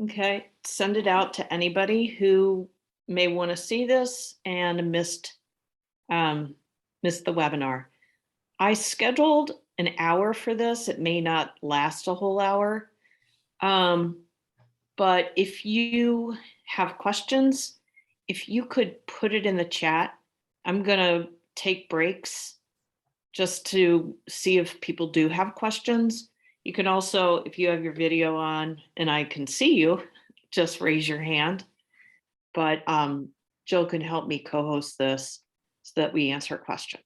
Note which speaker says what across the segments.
Speaker 1: Okay, send it out to anybody who may want to see this and um, missed the webinar. I scheduled an hour for this. It may not last a whole hour. Um, but if you have questions, if you could put it in the chat, I'm gonna take breaks just to see if people do have questions. You can also, if you have your video on and I can see you, just raise your hand. But Jill can help me co-host this so that we answer questions.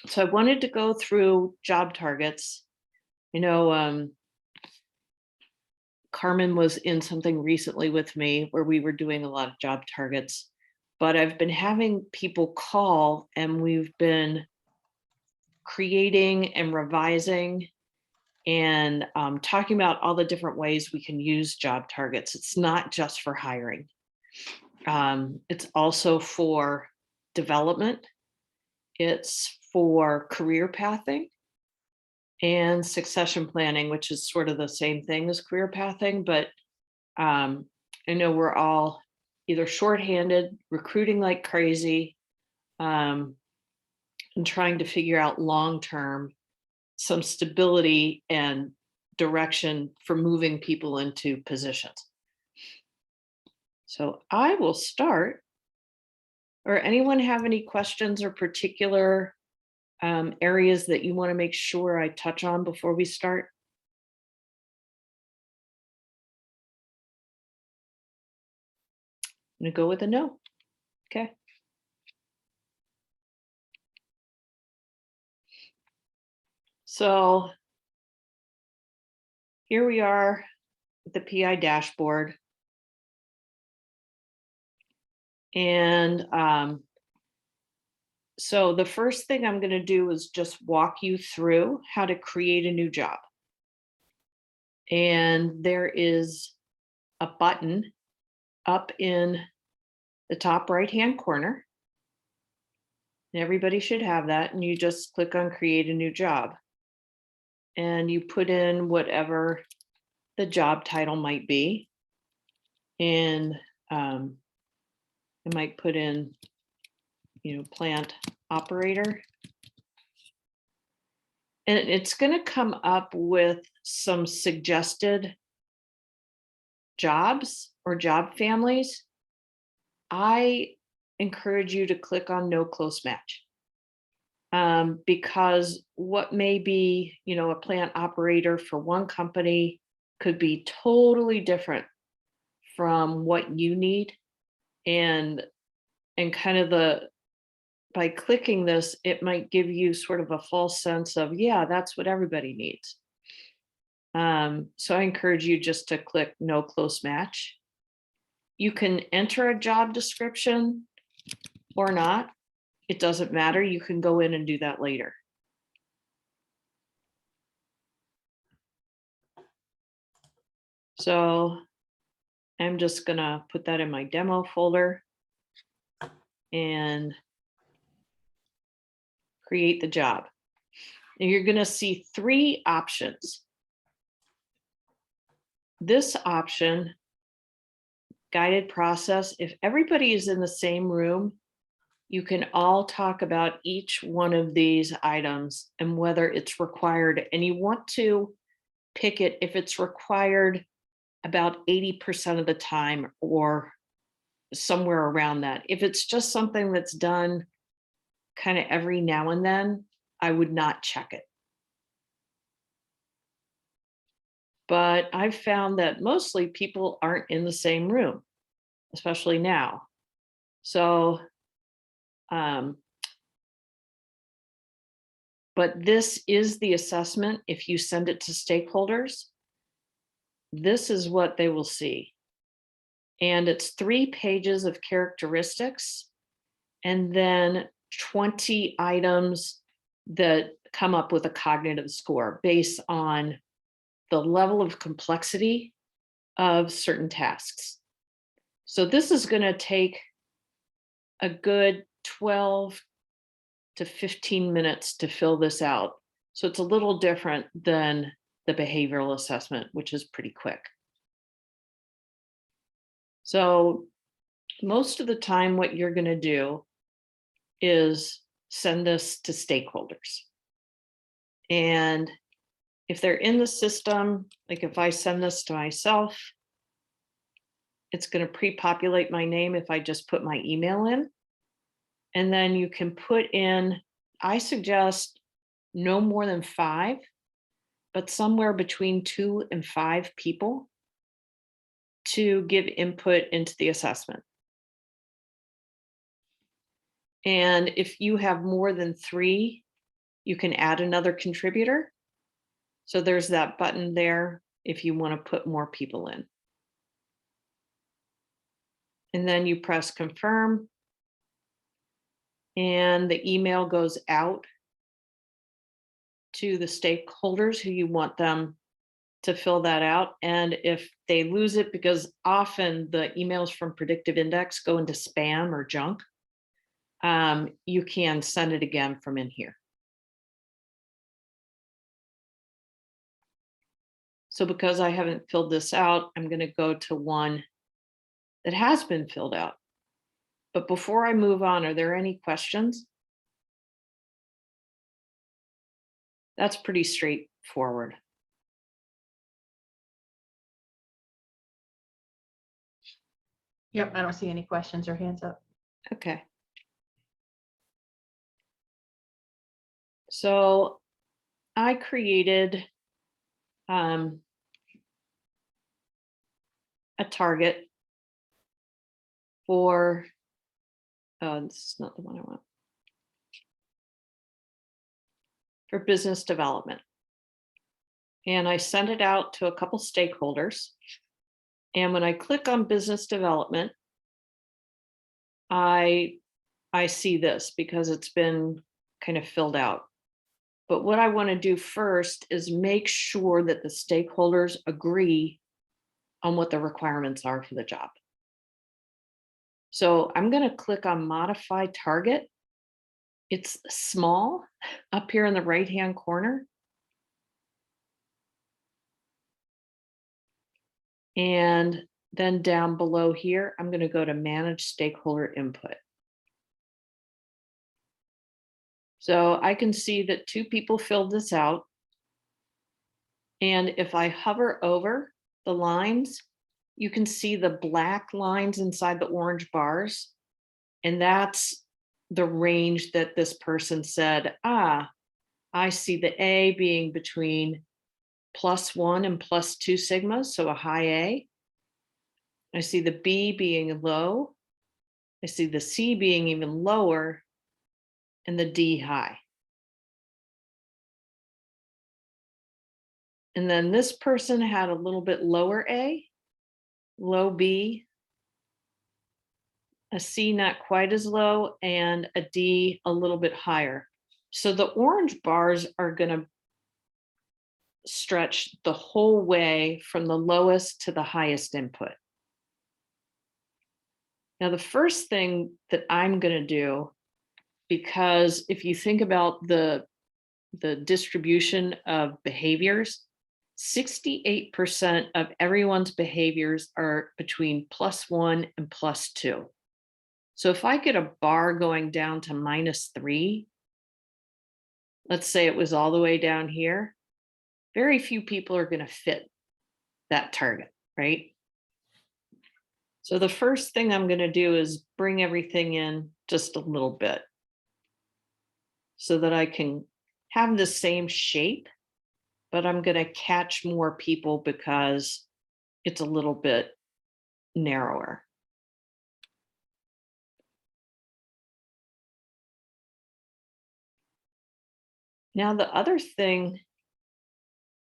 Speaker 1: So I wanted to go through job targets. You know, Carmen was in something recently with me where we were doing a lot of job targets, but I've been having people call and we've been creating and revising and talking about all the different ways we can use job targets. It's not just for hiring. It's also for development. It's for career pathing and succession planning, which is sort of the same thing as career pathing, but um, I know we're all either shorthanded, recruiting like crazy, um, and trying to figure out long-term some stability and direction for moving people into positions. So I will start. Or anyone have any questions or particular areas that you want to make sure I touch on before we start? I'm gonna go with a no. Okay. So here we are with the PI dashboard. And so the first thing I'm going to do is just walk you through how to create a new job. And there is a button up in the top right-hand corner. And everybody should have that. And you just click on create a new job. And you put in whatever the job title might be. And I might put in, plant operator. And it's going to come up with some suggested jobs or job families. I encourage you to click on no close match. Because what may be, a plant operator for one company could be totally different from what you need. And kind of by clicking this, it might give you sort of a false sense of, yeah, that's what everybody needs. So I encourage you just to click no close match. You can enter a job description or not. It doesn't matter. You can go in and do that later. So I'm just gonna put that in my demo folder and create the job. And you're gonna see three options. This option, guided process, if everybody is in the same room, you can all talk about each one of these items and whether it's required. And you want to pick it if it's required about 80% of the time or somewhere around that. If it's just something that's done kind of every now and then, I would not check it. But I've found that mostly people aren't in the same room, especially now. So, but this is the assessment. If you send it to stakeholders, this is what they will see. And it's 3 pages of characteristics and then 20 items that come up with a cognitive score based on the level of complexity of certain tasks. So this is going to take a good 12 to 15 minutes to fill this out. So it's a little different than the behavioral assessment, which is pretty quick. So most of the time, what you're going to do is send this to stakeholders. And if they're in the system, like if I send this to myself, it's going to pre-populate my name if I just put my email in. And then you can put in, I suggest no more than 5, but somewhere between 2 and 5 people to give input into the assessment. And if you have more than 3, you can add another contributor. So there's that button there if you want to put more people in. And then you press confirm. And the email goes out to the stakeholders who you want them to fill that out. And if they lose it, because often the emails from Predictive Index go into spam or junk, you can send it again from in here. So because I haven't filled this out, I'm going to go to one that has been filled out. But before I move on, are there any questions? That's pretty straightforward.
Speaker 2: Yep, I don't see any questions or hands up.
Speaker 1: Okay. So I created a target for, this is not the one I want, for business development. And I sent it out to a couple stakeholders. And when I click on business development, I see this because it's been kind of filled out. But what I want to do first is make sure that the stakeholders agree on what the requirements are for the job. So I'm going to click on modify target. It's small up here in the right-hand corner. And then down below here, I'm going to go to manage stakeholder input. So I can see that 2 people filled this out. And if I hover over the lines, you can see the black lines inside the orange bars. And that's the range that this person said, I see the A being between +1 and +2 sigmas, so a high A. I see the B being low. I see the C being even lower, and the D high. And then this person had a little bit lower A, low B, a C not quite as low, and a D a little bit higher. So the orange bars are going to stretch the whole way from the lowest to the highest input. Now, the first thing that I'm going to do, because if you think about the distribution of behaviors, 68% of everyone's behaviors are between +1 and +2. So if I get a bar going down to -3, let's say it was all the way down here, very few people are going to fit that target, right? So the first thing I'm going to do is bring everything in just a little bit so that I can have the same shape, but I'm going to catch more people because it's a little bit narrower. Now, the other thing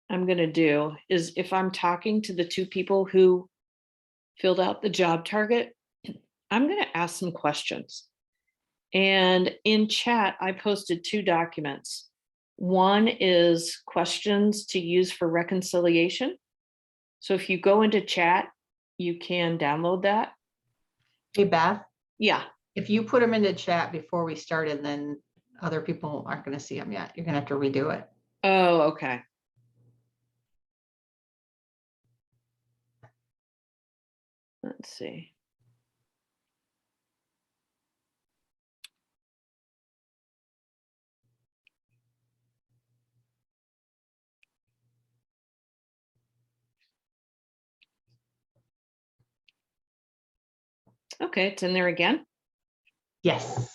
Speaker 1: I'm going to do is if I'm talking to the 2 people who filled out the job target, I'm going to ask some questions. And in chat, I posted 2 documents. One is questions to use for reconciliation. So if you go into chat, you can download that.
Speaker 2: Hey, Beth,
Speaker 1: Yeah.
Speaker 2: if you put them into chat before we started, then other people aren't going to see them yet. You're going to have to redo it.
Speaker 1: Oh, okay. Let's let's see. Okay, it's in there again.
Speaker 2: Yes.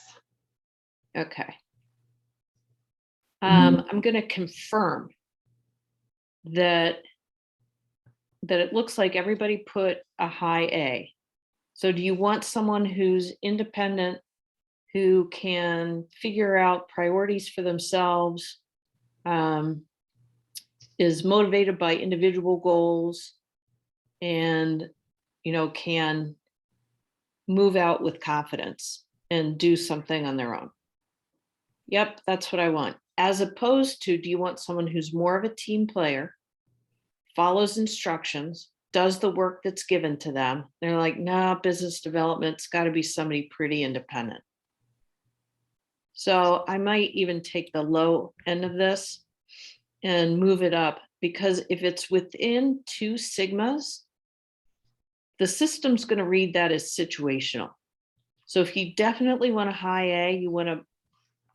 Speaker 1: Okay.
Speaker 2: Mhm.
Speaker 1: I'm going to confirm that it looks like everybody put a high A. So do you want someone who's independent, who can figure out priorities for themselves, is motivated by individual goals, and can move out with confidence and do something on their own? Yep, that's what I want. As opposed to, do you want someone who's more of a team player, follows instructions, does the work that's given to them? They're like, nah, business development's got to be somebody pretty independent. So I might even take the low end of this and move it up, because if it's within 2 sigmas, the system's going to read that as situational. So if you definitely want a high A, you want to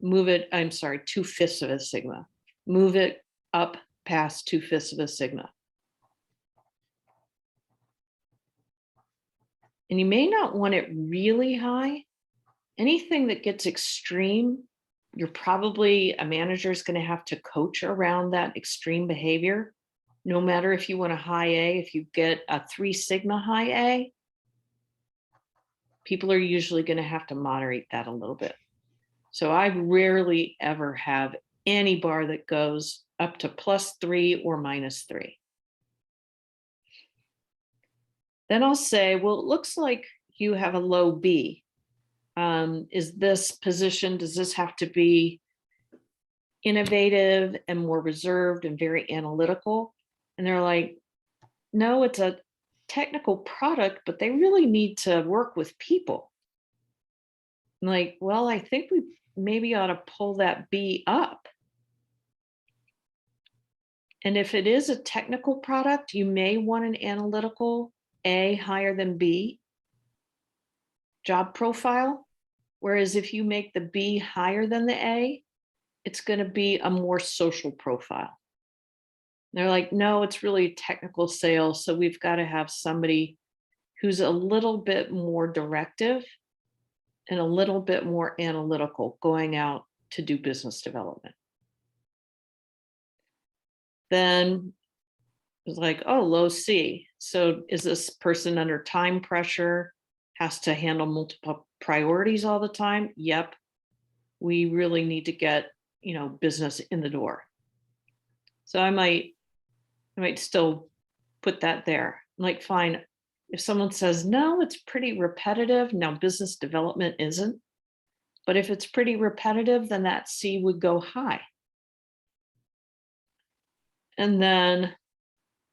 Speaker 1: move it, I'm sorry, 2/5 of a sigma, move it up past 2/5 of a sigma. And you may not want it really high. Anything that gets extreme, you're probably, a manager is going to have to coach around that extreme behavior. No matter if you want a high A, if you get a 3 sigma high A, people are usually going to have to moderate that a little bit. So I rarely ever have any bar that goes up to +3 or -3. Then I'll say, well, it looks like you have a low B. Is this position, does this have to be innovative and more reserved and very analytical? And they're like, no, it's a technical product, but they really need to work with people. I'm like, well, I think we maybe ought to pull that B up. And if it is a technical product, you may want an analytical A higher than B job profile. Whereas if you make the B higher than the A, it's going to be a more social profile. They're like, no, it's really technical sales. So we've got to have somebody who's a little bit more directive and a little bit more analytical going out to do business development. Then it's like, oh, low C. So is this person under time pressure, has to handle multiple priorities all the time? Yep. We really need to get, business in the door. So I might still put that there. Like, fine. If someone says, no, it's pretty repetitive. Now, business development isn't. But if it's pretty repetitive, then that C would go high. And then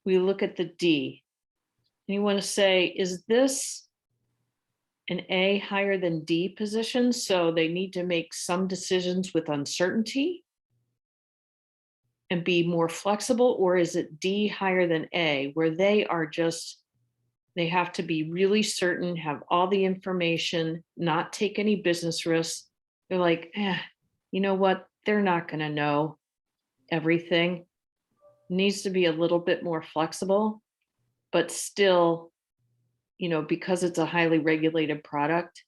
Speaker 1: we look at the D. And you want to say, is this an A higher than D position? So they need to make some decisions with uncertainty and be more flexible? Or is it D higher than A, where they have to be really certain, have all the information, not take any business risks? They're like, you know what? They're not going to know everything. It needs to be a little bit more flexible, but still, because it's a highly regulated product,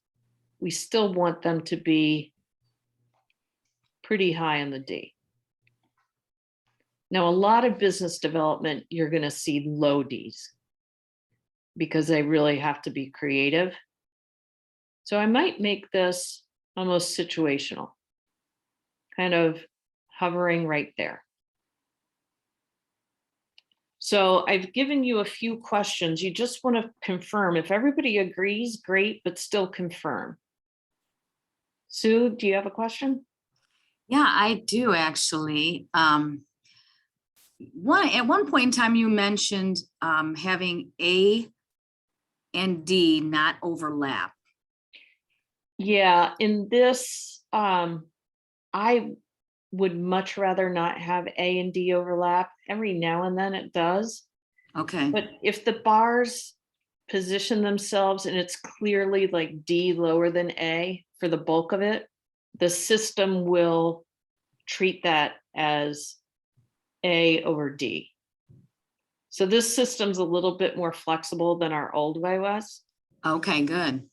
Speaker 1: we still want them to be pretty high on the D. Now, a lot of business development, you're going to see low Ds because they really have to be creative. So I might make this almost situational, kind of hovering right there. So I've given you a few questions. You just want to confirm. If everybody agrees, great, but still confirm. Sue, do you have a question?
Speaker 3: Yeah, I do actually. At one point in time, you mentioned having A and D not overlap.
Speaker 1: Yeah, in this, I would much rather not have A and D overlap. Every now and then it does.
Speaker 3: Okay.
Speaker 1: But if the bar's position themselves and it's clearly like D lower than A for the bulk of it, the system will treat that as A over D. So this system's a little bit more flexible than our old way was.
Speaker 3: Okay, good.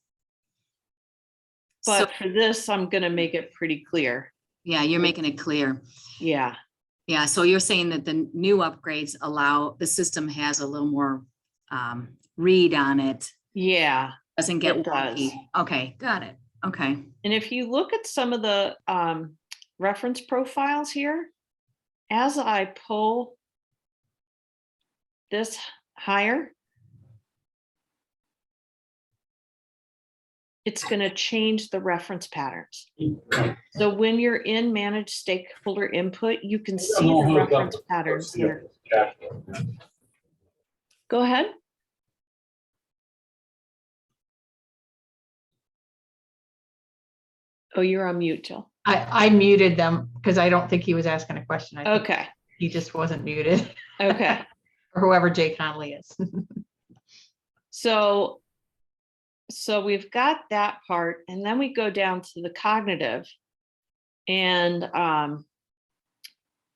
Speaker 3: So,
Speaker 1: But for this, I'm gonna make it pretty clear.
Speaker 3: yeah, you're making it clear.
Speaker 1: Yeah,
Speaker 3: Yeah, so you're saying that the new upgrades allow, the system has a little more read on it,
Speaker 1: yeah.
Speaker 3: doesn't get
Speaker 1: It does.
Speaker 3: wonky. Okay, got it. Okay.
Speaker 1: And if you look at some of the reference profiles here, as I pull this higher, it's going to change the reference patterns. So when you're in manage stakeholder input, you can see the reference patterns here. Go ahead. Oh, you're on mute, Jill.
Speaker 2: I muted them because I don't think he was asking a question. I think
Speaker 1: Okay,
Speaker 2: he just wasn't muted,
Speaker 1: okay.
Speaker 2: or whoever Jay Conley is.
Speaker 1: So we've got that part, and then we go down to the cognitive. And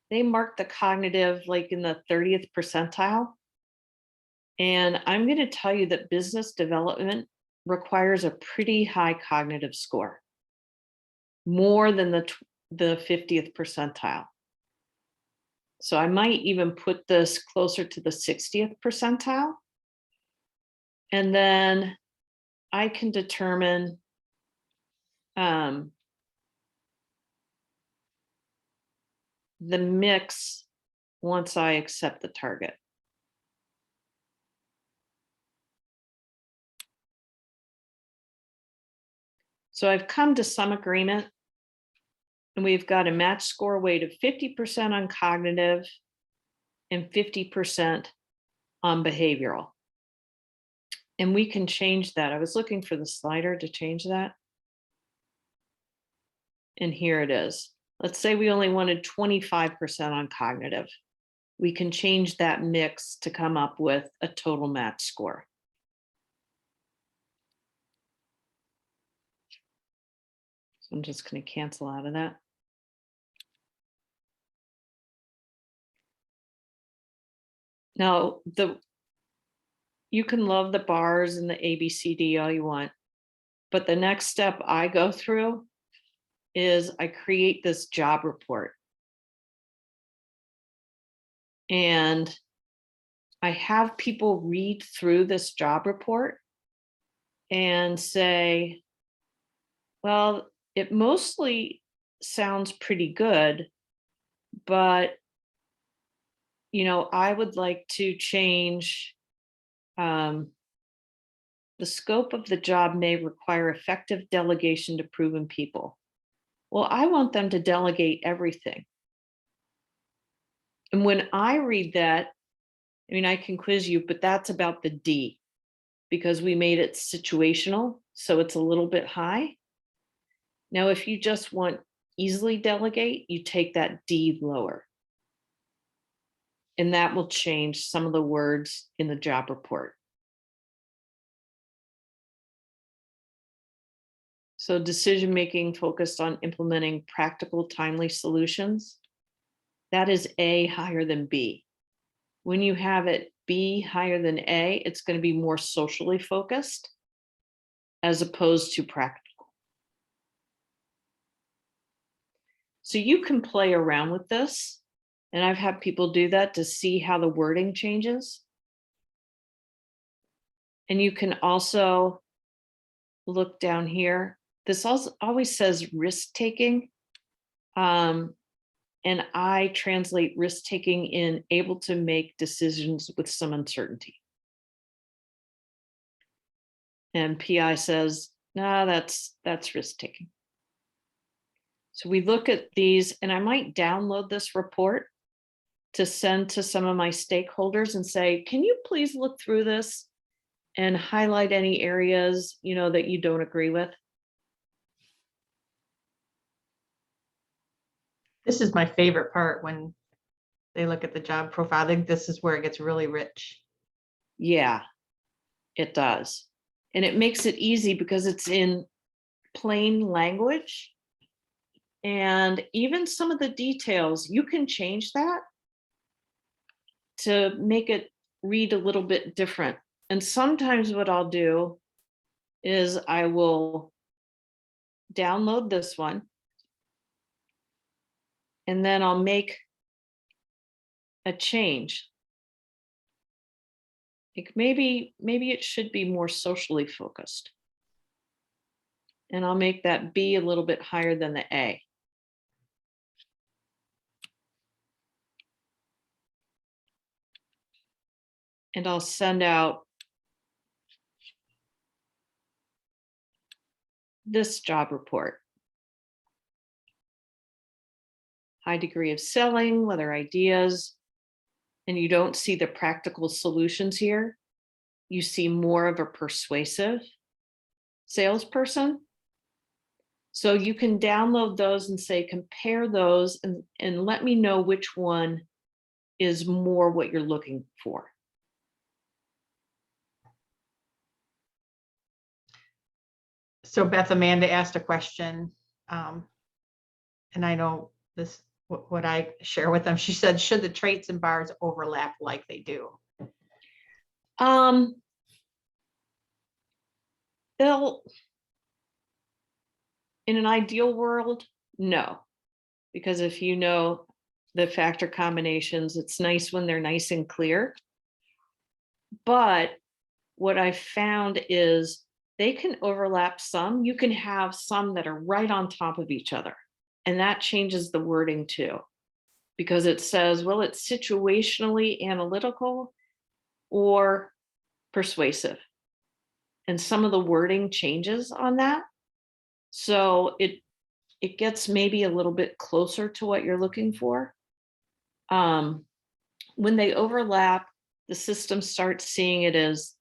Speaker 1: they mark the cognitive like in the 30th percentile. And I'm going to tell you that business development requires a pretty high cognitive score, more than the 50th percentile. So I might even put this closer to the 60th percentile. And then I can determine the mix once I accept the target. So I've come to some agreement, and we've got a match score weight of 50% on cognitive and 50% on behavioral. And we can change that. I was looking for the slider to change that. And here it is. Let's say we only wanted 25% on cognitive. We can change that mix to come up with a total match score. So I'm just going to cancel out of that. Now, you can love the bars and the ABCD all you want, but the next step I go through is I create this job report. And I have people read through this job report and say, well, it mostly sounds pretty good, but I would like to change the scope of the job may require effective delegation to proven people. Well, I want them to delegate everything. And when I read that, I can quiz you, but that's about the D, because we made it situational, so it's a little bit high. Now, if you just want easily delegate, you take that D lower. And that will change some of the words in the job report. So decision-making focused on implementing practical, timely solutions. That is A higher than B. When you have it B higher than A, it's going to be more socially focused as opposed to practical. So you can play around with this. And I've had people do that to see how the wording changes. And you can also look down here. This also always says risk taking. And I translate risk taking in able to make decisions with some uncertainty. And PI says, no, that's risk taking. So we look at these, and I might download this report to send to some of my stakeholders and say, can you please look through this and highlight any areas, that you don't agree with?
Speaker 2: This is my favorite part when they look at the job profile. I think this is where it gets really rich.
Speaker 1: Yeah. It does. And it makes it easy because it's in plain language. And even some of the details, you can change that to make it read a little bit different. And sometimes what I'll do is I will download this one. And then I'll make a change. Like maybe it should be more socially focused. And I'll make that B a little bit higher than the A. And I'll send out this job report. High degree of selling, whether ideas, and you don't see the practical solutions here. You see more of a persuasive salesperson. So you can download those and say, compare those and let me know which one is more what you're looking for.
Speaker 2: So Beth, Amanda asked a question. And I know this, what I share with them, she said, should the traits and bars overlap like they do?
Speaker 1: They'll, in an ideal world, no. Because if you know the factor combinations, it's nice when they're nice and clear. But what I found is they can overlap some. You can have some that are right on top of each other. And that changes the wording too. Because it says, well, it's situationally analytical or persuasive. And some of the wording changes on that. So it gets maybe a little bit closer to what you're looking for. When they overlap, the system starts seeing it as,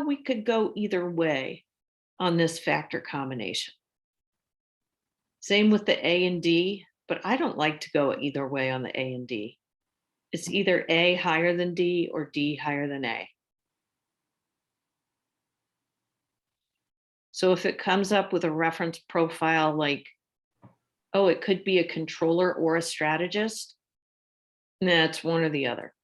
Speaker 1: we could go either way on this factor combination. Same with the A and D, but I don't like to go either way on the A and D. It's either A higher than D or D higher than A. So if it comes up with a reference profile like, oh, it could be a controller or a strategist, that's one or the other.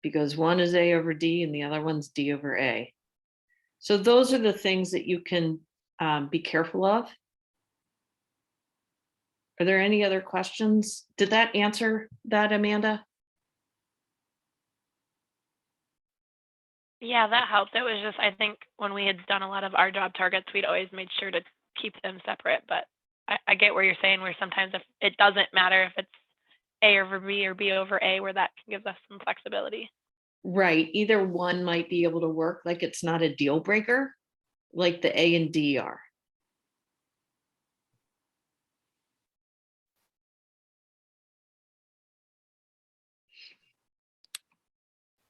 Speaker 1: Because one is A over D and the other one's D over A. So those are the things that you can be careful of. Are there any other questions? Did that answer that, Amanda?
Speaker 4: Yeah, that helped. It was just, I think when we had done a lot of our job targets, we'd always made sure to keep them separate. But I get where you're saying, where sometimes if it doesn't matter if it's A over B or B over A, where that gives us some flexibility.
Speaker 1: Right. Either one might be able to work, like it's not a deal breaker, like the A and D are.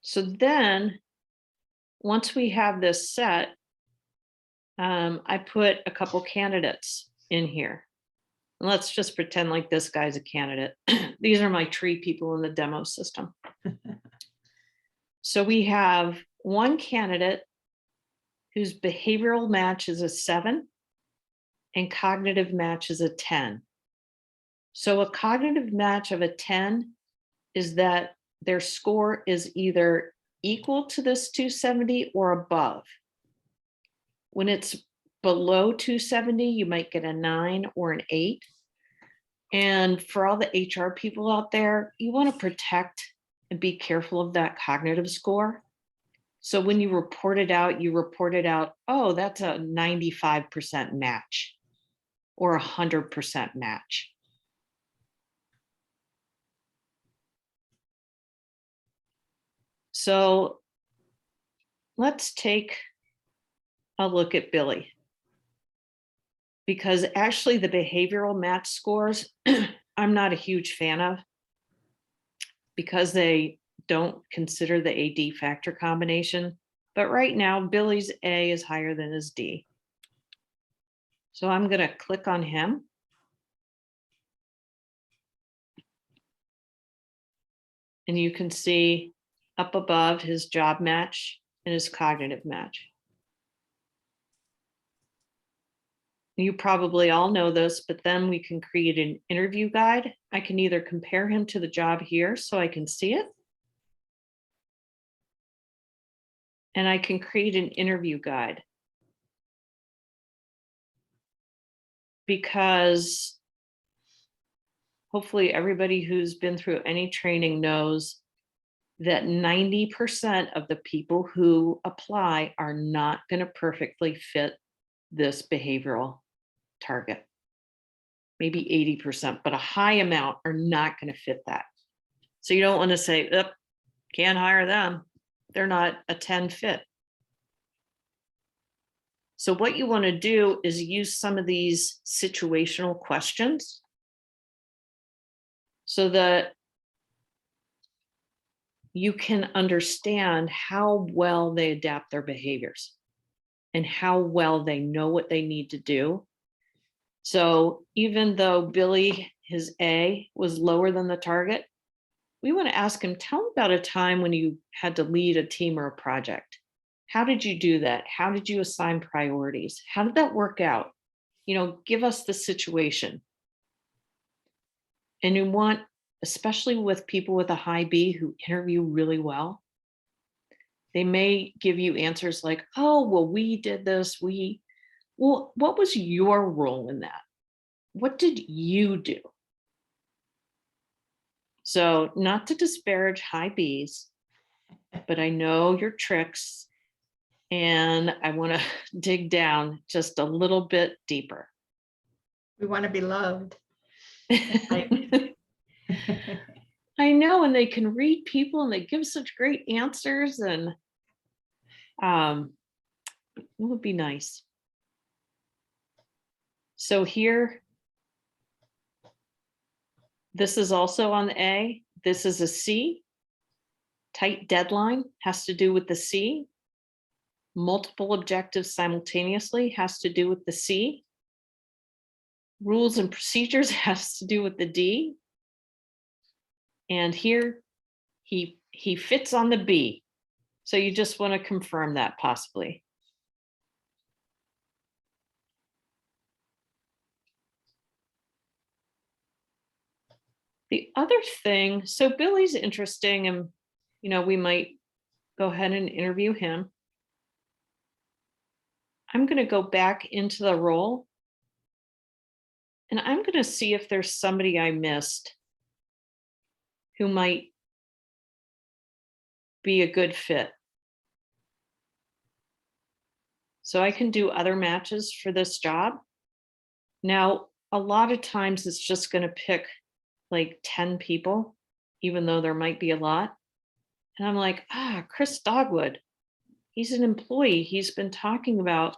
Speaker 1: So then, once we have this set, I put a couple candidates in here. And let's just pretend like this guy's a candidate. These are my tree people in the demo system. So we have one candidate whose behavioral match is a 7 and cognitive match is a 10. So a cognitive match of a 10 is that their score is either equal to this 270 or above. When it's below 270, you might get a 9 or an 8. And for all the HR people out there, you want to protect and be careful of that cognitive score. So when you report it out, oh, that's a 95% match or 100% match. So let's take a look at Billy. Because actually the behavioral match scores, I'm not a huge fan of, because they don't consider the AD factor combination. But right now, Billy's A is higher than his D. So I'm going to click on him. And you can see up above his job match and his cognitive match. You probably all know this, but then we can create an interview guide. I can either compare him to the job here so I can see it. And I can create an interview guide. Because hopefully everybody who's been through any training knows that 90% of the people who apply are not going to perfectly fit this behavioral target. Maybe 80%, but a high amount are not going to fit that. So you don't want to say, "Oop, can't hire them. They're not a 10 fit." So what you want to do is use some of these situational questions so that you can understand how well they adapt their behaviors and how well they know what they need to do. So even though Billy, his A was lower than the target, we want to ask him, tell him about a time when you had to lead a team or a project. How did you do that? How did you assign priorities? How did that work out? Give us the situation. And you want, especially with people with a high B who interview really well, they may give you answers like, "Oh, well, we did this. Well, what was your role in that? What did you do?" So not to disparage high Bs, but I know your tricks and I want to dig down just a little bit deeper.
Speaker 2: We want to be loved.
Speaker 1: I know, and they can read people and they give such great answers, and it would be nice. So here, this is also on the A. This is a C. Tight deadline has to do with the C. Multiple objectives simultaneously has to do with the C. Rules and procedures has to do with the D. And here he fits on the B. So you just want to confirm that possibly. The other thing, so Billy's interesting, and we might go ahead and interview him. I'm going to go back into the role and I'm going to see if there's somebody I missed who might be a good fit. So I can do other matches for this job. Now, a lot of times it's just going to pick like 10 people, even though there might be a lot. And I'm like, Chris Dogwood, he's an employee. He's been talking about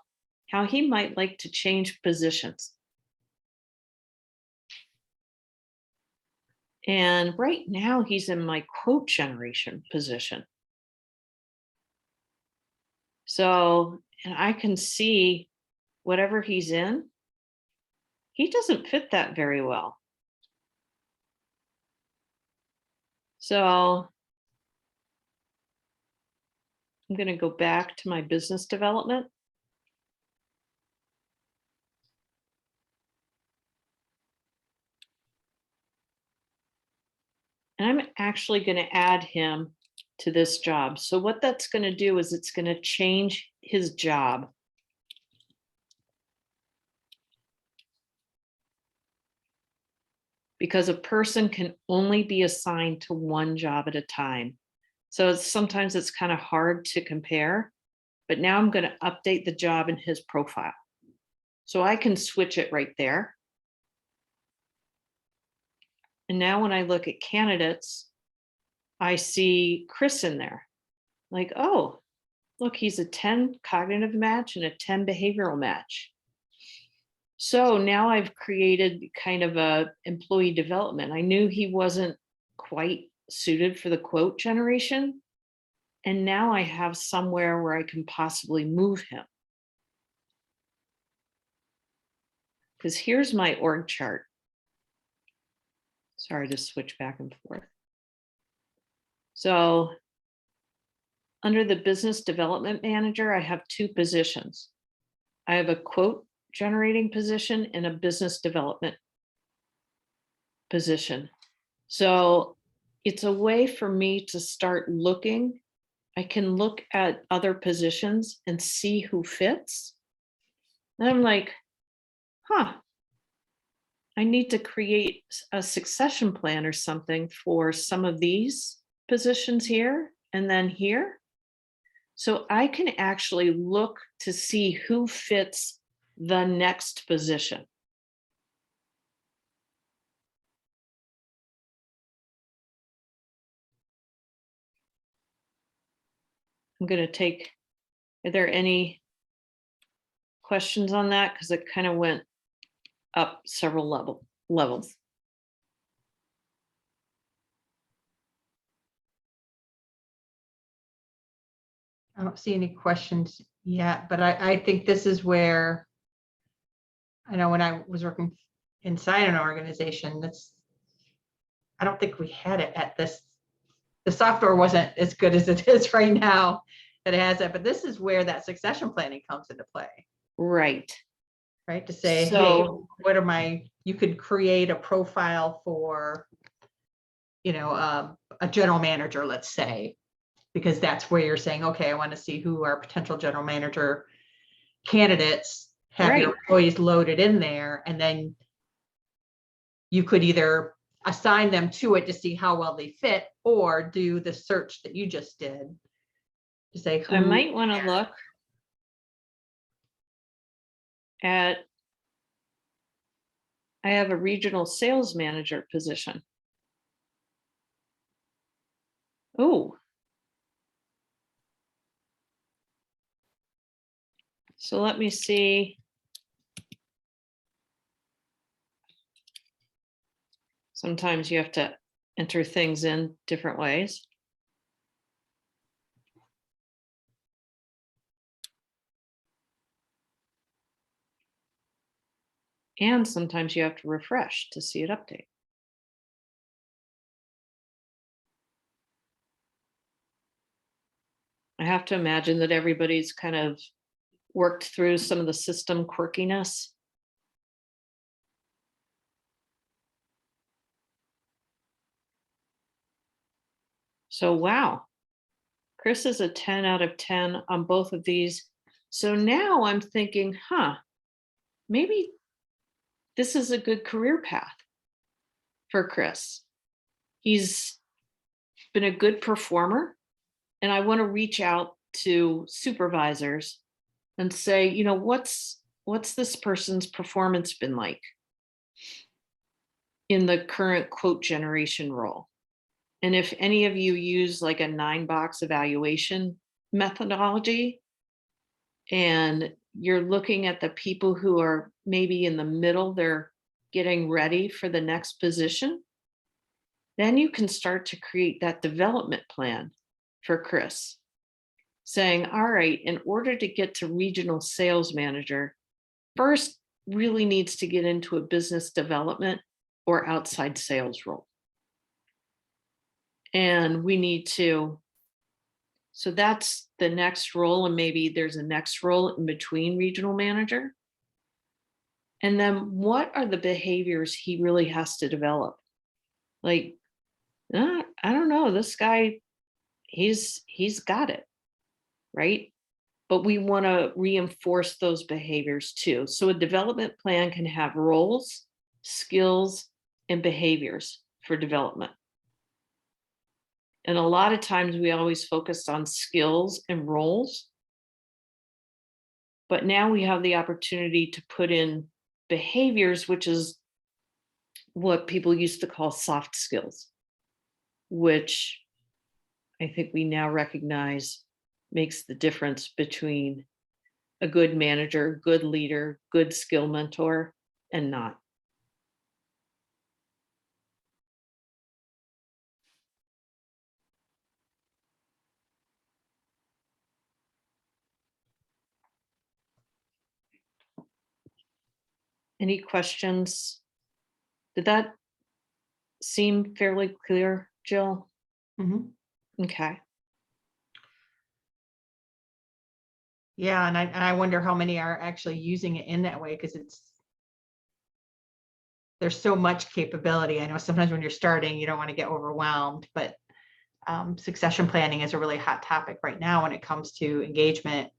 Speaker 1: how he might like to change positions. And right now he's in my quote generation position. So, and I can see whatever he's in, he doesn't fit that very well. So I'm going to go back to my business development. And I'm actually going to add him to this job. So what that's going to do is it's going to change his job. Because a person can only be assigned to one job at a time. So sometimes it's kind of hard to compare, but now I'm going to update the job in his profile. So I can switch it right there. And now when I look at candidates, I see Chris in there. Like, oh, look, he's a 10 cognitive match and a 10 behavioral match. So now I've created kind of a employee development. I knew he wasn't quite suited for the quote generation. And now I have somewhere where I can possibly move him. Because here's my org chart. Sorry to switch back and forth. So under the business development manager, I have two positions. I have a quote generating position and a business development position. So it's a way for me to start looking. I can look at other positions and see who fits. And I'm like, huh, I need to create a succession plan or something for some of these positions here and then here. So I can actually look to see who fits the next position. I'm going to take, are there any questions on that? Because it kind of went up several levels.
Speaker 2: I don't see any questions yet, but I think this is where, I know when I was working inside an organization, I don't think we had it at this, the software wasn't as good as it is right now that it has that, but this is where that succession planning comes into play,
Speaker 1: Right.
Speaker 2: right? To say, hey,
Speaker 1: So-
Speaker 2: what are you could create a profile for, a general manager, let's say, because that's where you're saying, okay, I want to see who our potential general manager candidates, have your
Speaker 1: Right.
Speaker 2: employees loaded in there, and then you could either assign them to it to see how well they fit, or do the search that you just did to say
Speaker 1: So I
Speaker 2: who.
Speaker 1: might want to look at, I have a regional sales manager position. Oh. So let me see. Sometimes you have to enter things in different ways. And sometimes you have to refresh to see it update. I have to imagine that everybody's kind of worked through some of the system quirkiness. So, wow. Chris is a 10 out of 10 on both of these. So now I'm thinking, maybe this is a good career path for Chris. He's been a good performer, and I want to reach out to supervisors and say, what's this person's performance been like in the current quote generation role? And if any of you use like a 9-box evaluation methodology, and you're looking at the people who are maybe in the middle, they're getting ready for the next position, then you can start to create that development plan for Chris, saying, all right, in order to get to regional sales manager, first really needs to get into a business development or outside sales role. And we need to, so that's the next role, and maybe there's a next role in between regional manager. And then what are the behaviors he really has to develop? Like, I don't know, this guy, he's got it, right? But we want to reinforce those behaviors too. So a development plan can have roles, skills, and behaviors for development. And a lot of times we always focus on skills and roles. But now we have the opportunity to put in behaviors, which is what people used to call soft skills, which I think we now recognize makes the difference between a good manager, good leader, good skill mentor, and not. Any questions? Did that seem fairly clear, Jill?
Speaker 2: Mhm.
Speaker 1: Okay.
Speaker 2: Yeah, and I wonder how many are actually using it in that way, because there's so much capability. I know sometimes when you're starting, you don't want to get overwhelmed, but succession planning is a really hot topic right now when it comes to engagement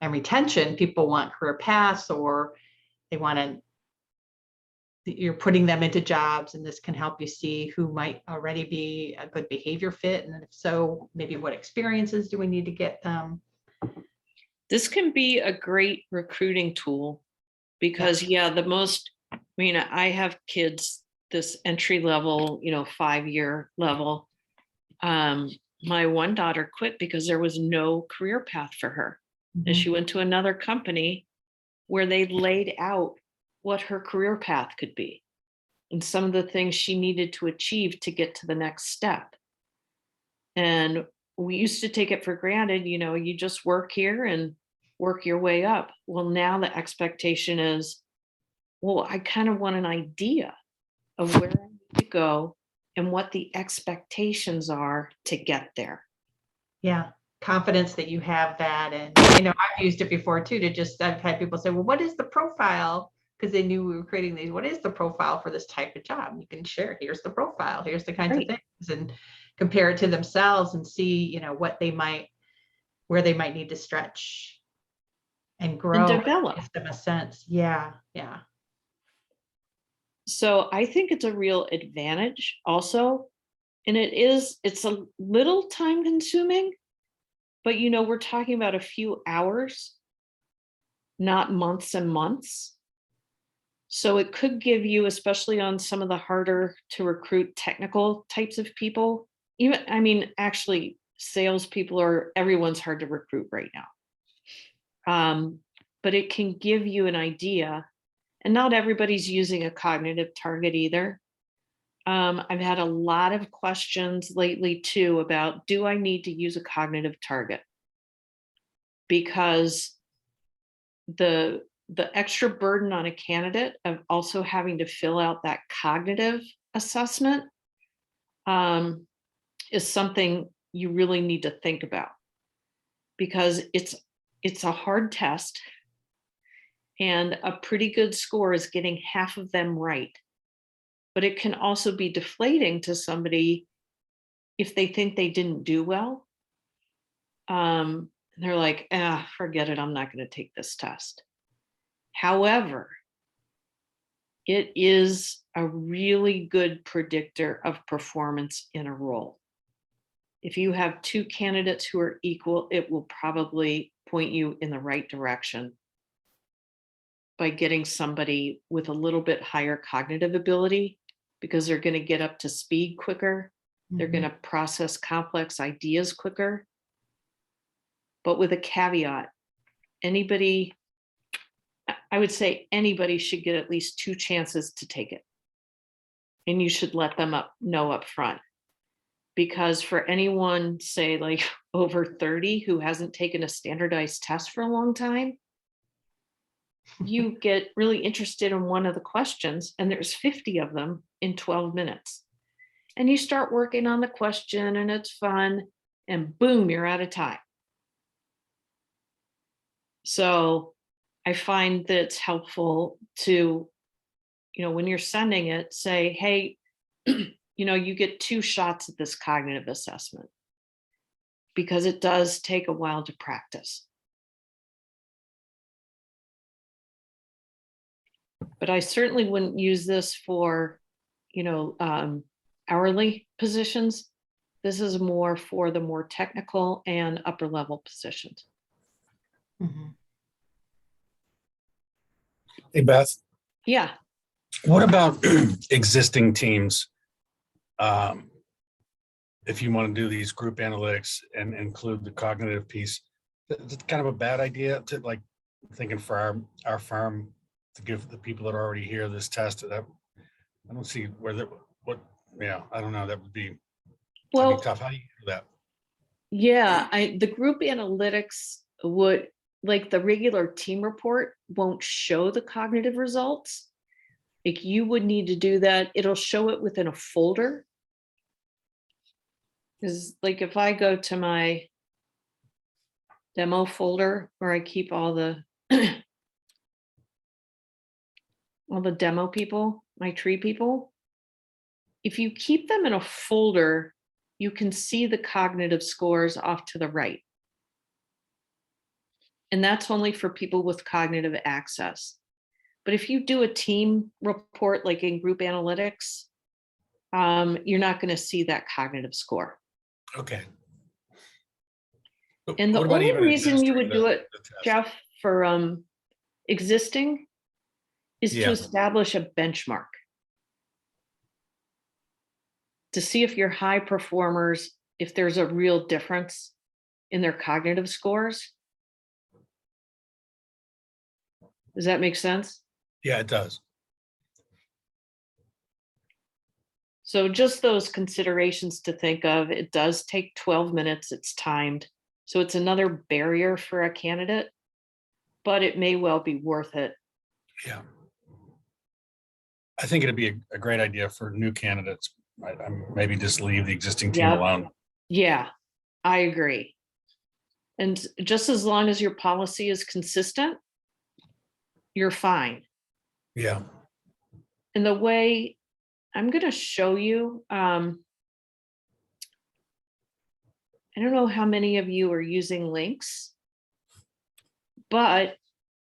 Speaker 2: and retention. People want career paths, or they want to, you're putting them into jobs, and this can help you see who might already be a good behavior fit. And if so, maybe what experiences do we need to get them?
Speaker 1: This can be a great recruiting tool because, yeah, I mean, I have kids, this entry level, 5-year level. My one daughter quit because there was no career path for her. And she went to another company where they laid out what her career path could be and some of the things she needed to achieve to get to the next step. And we used to take it for granted, you just work here and work your way up. Well, now the expectation is, well, I kind of want an idea of where I need to go and what the expectations are to get there.
Speaker 2: Yeah, confidence that you have that. And I've used it before too, I've had people say, well, what is the profile? Because they knew we were creating these, what is the profile for this type of job? You can share, here's the profile, here's the kinds
Speaker 1: Right.
Speaker 2: of things, and compare it to themselves and see, where they might need to stretch and grow.
Speaker 1: And develop.
Speaker 2: Gives them a sense. Yeah, yeah.
Speaker 1: So I think it's a real advantage also. And it's a little time consuming, but we're talking about a few hours, not months and months. So it could give you, especially on some of the harder to recruit technical types of people, actually salespeople everyone's hard to recruit right now. But it can give you an idea, and not everybody's using a cognitive target either. I've had a lot of questions lately too about, do I need to use a cognitive target? Because the extra burden on a candidate of also having to fill out that cognitive assessment is something you really need to think about, because it's a hard test, and a pretty good score is getting half of them right. But it can also be deflating to somebody if they think they didn't do well. They're like, forget it, I'm not going to take this test. However, it is a really good predictor of performance in a role. If you have two candidates who are equal, it will probably point you in the right direction by getting somebody with a little bit higher cognitive ability, because they're going to get up to speed quicker. They're going to process complex ideas quicker. But with a caveat, I would say anybody should get at least 2 chances to take it. And you should let them know up front. Because for anyone, say like over 30 who hasn't taken a standardized test for a long time, you get really interested in one of the questions and there's 50 of them in 12 minutes. And you start working on the question and it's fun, and boom, you're out of time. So I find that it's helpful to, when you're sending it, say, hey, you get 2 shots at this cognitive assessment, because it does take a while to practice. But I certainly wouldn't use this for, hourly positions. This is more for the more technical and upper level positions.
Speaker 5: Hey, Beth,
Speaker 1: Yeah.
Speaker 5: what about existing teams? If you want to do these group analytics and include the cognitive piece, it's kind of a bad idea to, like, thinking for our firm to give the people that are already here this test. I don't see where I don't know. That'd be tough. How do you do that?
Speaker 1: Yeah, the group analytics would, like, the regular team report won't show the cognitive results. Like, you would need to do that. It'll show it within a folder. Because, like, if I go to my demo folder where I keep all the all the demo people, my tree people. If you keep them in a folder, you can see the cognitive scores off to the right. And that's only for people with cognitive access. But if you do a team report, like in group analytics, you're not going to see that cognitive score.
Speaker 5: Okay. But
Speaker 1: And the
Speaker 5: what about
Speaker 1: only
Speaker 5: even
Speaker 1: reason you would
Speaker 5: administering
Speaker 1: do it,
Speaker 5: the test?
Speaker 1: Jeff, for existing is to
Speaker 5: Yeah.
Speaker 1: establish a benchmark. To see if your high performers, if there's a real difference in their cognitive scores. Does that make sense?
Speaker 5: Yeah, it does.
Speaker 1: So just those considerations to think of. It does take 12 minutes, it's timed. So it's another barrier for a candidate, but it may well be worth it.
Speaker 5: Yeah. I think it'd be a great idea for new candidates. Maybe just leave the existing team
Speaker 1: Yep.
Speaker 5: alone.
Speaker 1: Yeah, I agree. And just as long as your policy is consistent, you're fine.
Speaker 5: Yeah.
Speaker 1: And the way I'm going to show you, I don't know how many of you are using links, but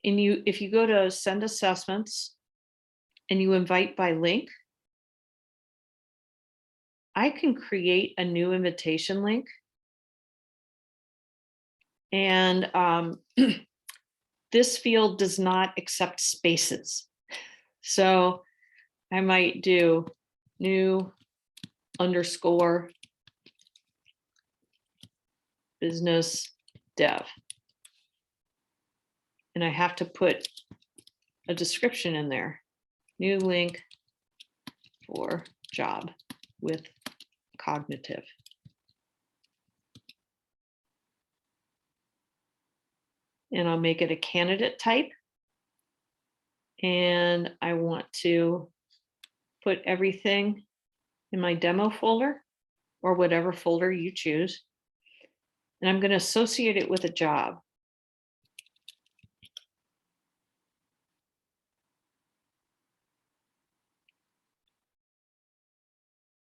Speaker 1: if you go to send assessments and you invite by link, I can create a new invitation link. And this field does not accept spaces. So I might do new _ business dev. And I have to put a description in there. New link for job with cognitive. And I'll make it a candidate type. And I want to put everything in my demo folder or whatever folder you choose. And I'm going to associate it with a job.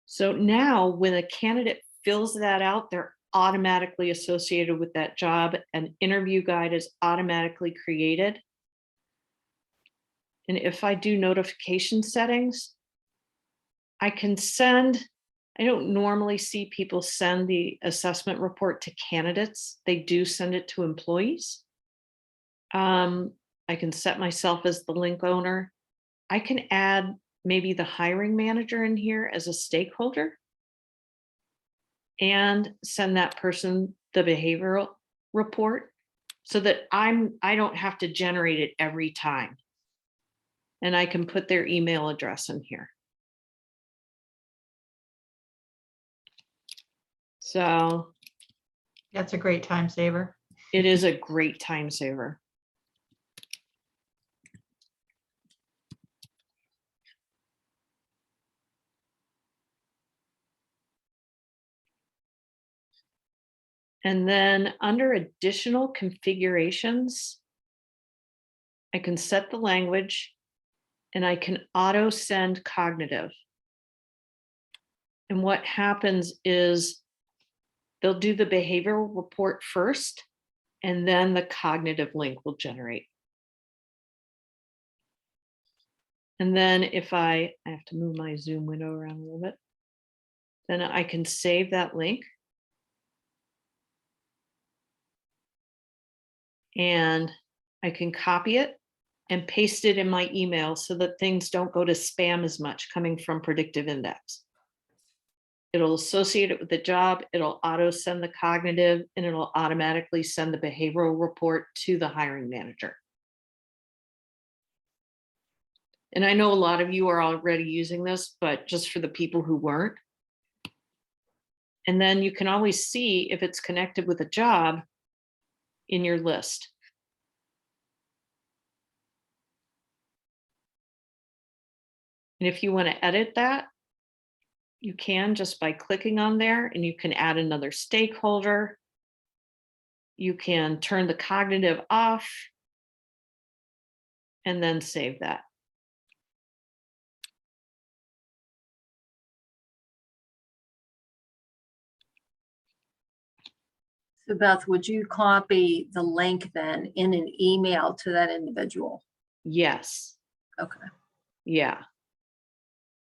Speaker 1: So now when a candidate fills that out, they're automatically associated with that job. An interview guide is automatically created. And if I do notification settings, I can send, I don't normally see people send the assessment report to candidates. They do send it to employees. I can set myself as the link owner. I can add maybe the hiring manager in here as a stakeholder and send that person the behavioral report so that I don't have to generate it every time. And I can put their email address in here. So
Speaker 2: That's a great time saver.
Speaker 1: it is a great time saver. And then under additional configurations, I can set the language and I can auto send cognitive. And what happens is they'll do the behavioral report first, and then the cognitive link will generate. And then if I have to move my Zoom window around a little bit, then I can save that link. And I can copy it and paste it in my email so that things don't go to spam as much coming from Predictive Index. It'll associate it with the job, it'll auto send the cognitive, and it'll automatically send the behavioral report to the hiring manager. And I know a lot of you are already using this, but just for the people who weren't. And then you can always see if it's connected with a job in your list. And if you want to edit that, you can just by clicking on there, and you can add another stakeholder. you can turn the cognitive off and then save that.
Speaker 6: So Beth, would you copy the link then in an email to that individual?
Speaker 1: Yes.
Speaker 6: Okay.
Speaker 1: Yeah.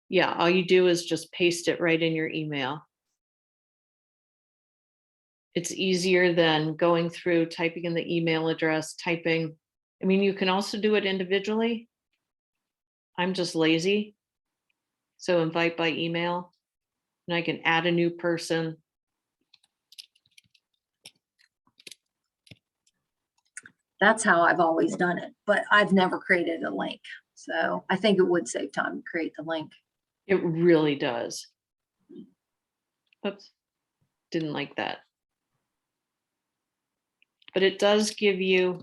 Speaker 1: Yeah, all you do is just paste it right in your email. It's easier than going through, typing in the email address, typing. I mean, you can also do it individually. I'm just lazy. So invite by email, and I can add a new person.
Speaker 6: That's how I've always done it, but I've never created a link. So I think it would save time to create the link.
Speaker 1: It really does. Oops, didn't like that. But it does give you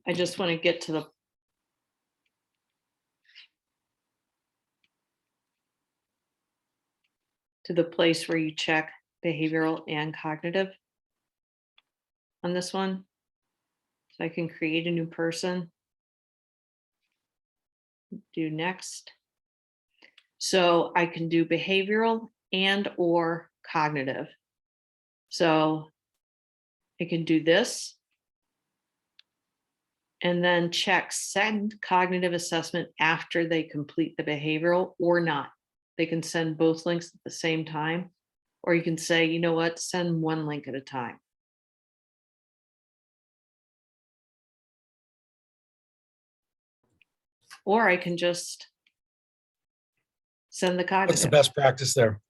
Speaker 1: I just want to get to the place where you check behavioral and cognitive on this one. So I can create a new person. Do next. So I can do behavioral and or cognitive. So I can do this and then check send cognitive assessment after they complete the behavioral or not. They can send both links at the same time, or you can say, you know what, send one link at a time. Or I can just send the
Speaker 5: What's the
Speaker 1: cognitive.
Speaker 5: best practice there?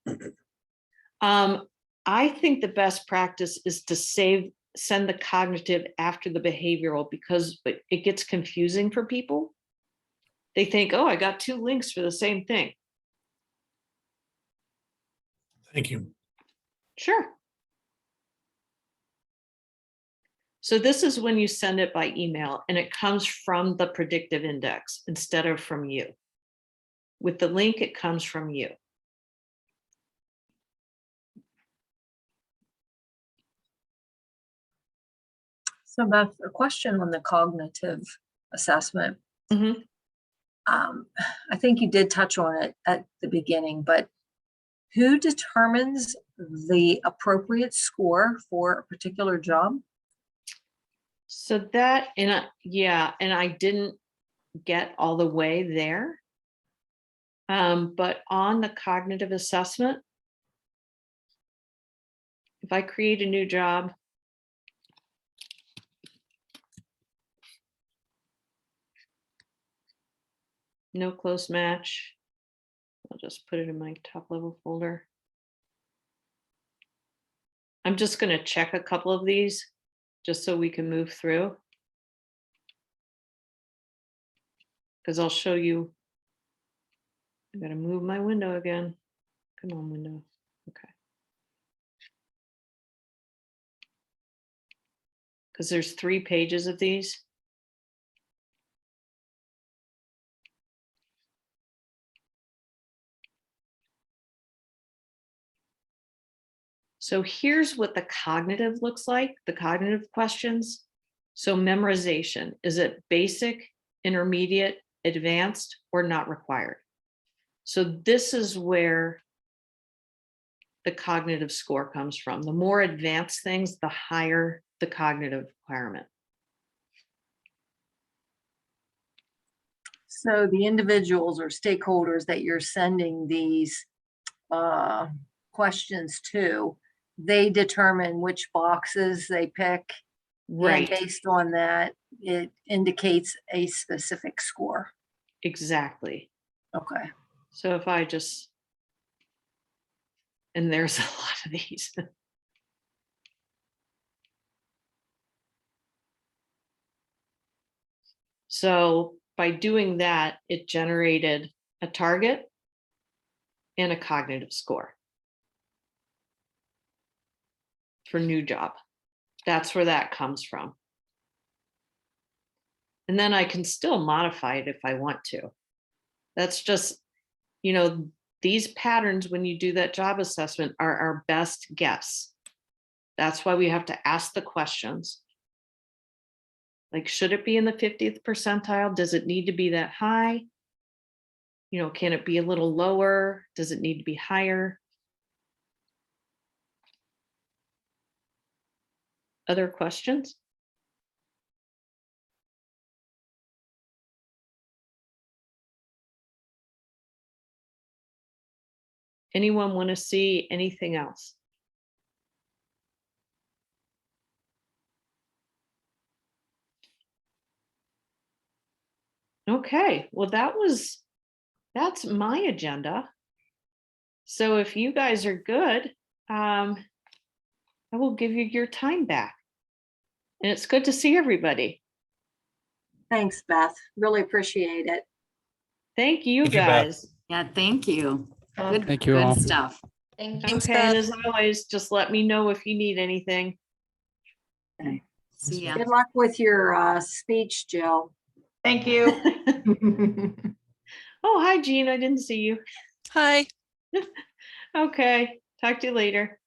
Speaker 1: I think the best practice is to send the cognitive after the behavioral, because it gets confusing for people. They think, oh, I got 2 links for the same thing.
Speaker 5: Thank you.
Speaker 1: Sure. So this is when you send it by email, and it comes from the predictive index instead of from you. With the link, it comes from you.
Speaker 6: So Beth, a question on the cognitive assessment.
Speaker 1: Mhm.
Speaker 6: I think you did touch on it at the beginning, but who determines the appropriate score for a particular job?
Speaker 1: So that, yeah, and I didn't get all the way there. But on the cognitive assessment, if I create a new job, no close match, I'll just put it in my top level folder. I'm just going to check a couple of these just so we can move through. Because I'll show you. I got to move my window again. Come on, window. Okay. Because there's 3 pages of these. So here's what the cognitive looks like, the cognitive questions. So memorization, is it basic, intermediate, advanced, or not required? So this is where the cognitive score comes from. The more advanced things, the higher the cognitive requirement.
Speaker 6: So the individuals or stakeholders that you're sending these questions to, they determine which boxes they pick.
Speaker 1: Right,
Speaker 6: And based on that, it indicates a specific score.
Speaker 1: exactly.
Speaker 6: Okay.
Speaker 1: So if I just, and there's a lot of these. So by doing that, it generated a target and a cognitive score for new job. That's where that comes from. And then I can still modify it if I want to. That's just, these patterns, when you do that job assessment, are our best guess. That's why we have to ask the questions. Like, should it be in the 50th percentile? Does it need to be that high? Can it be a little lower? Does it need to be higher? Other questions? Anyone want to see anything else? Okay, well, that's my agenda. So if you guys are good, I will give you your time back. And it's good to see everybody.
Speaker 6: Thanks, Beth. Really appreciate it.
Speaker 1: Thank you
Speaker 5: Thank you, Beth.
Speaker 1: guys.
Speaker 3: Yeah, thank you. Good,
Speaker 7: Thank you all.
Speaker 3: good stuff.
Speaker 8: Thanks,
Speaker 1: Okay, and
Speaker 8: Beth.
Speaker 1: as always, just let me know if you need anything.
Speaker 3: See ya.
Speaker 6: Good luck with your speech, Jill.
Speaker 2: Thank you.
Speaker 1: Oh, hi, Jean. I didn't see you.
Speaker 8: Hi.
Speaker 1: Okay, talk to you later.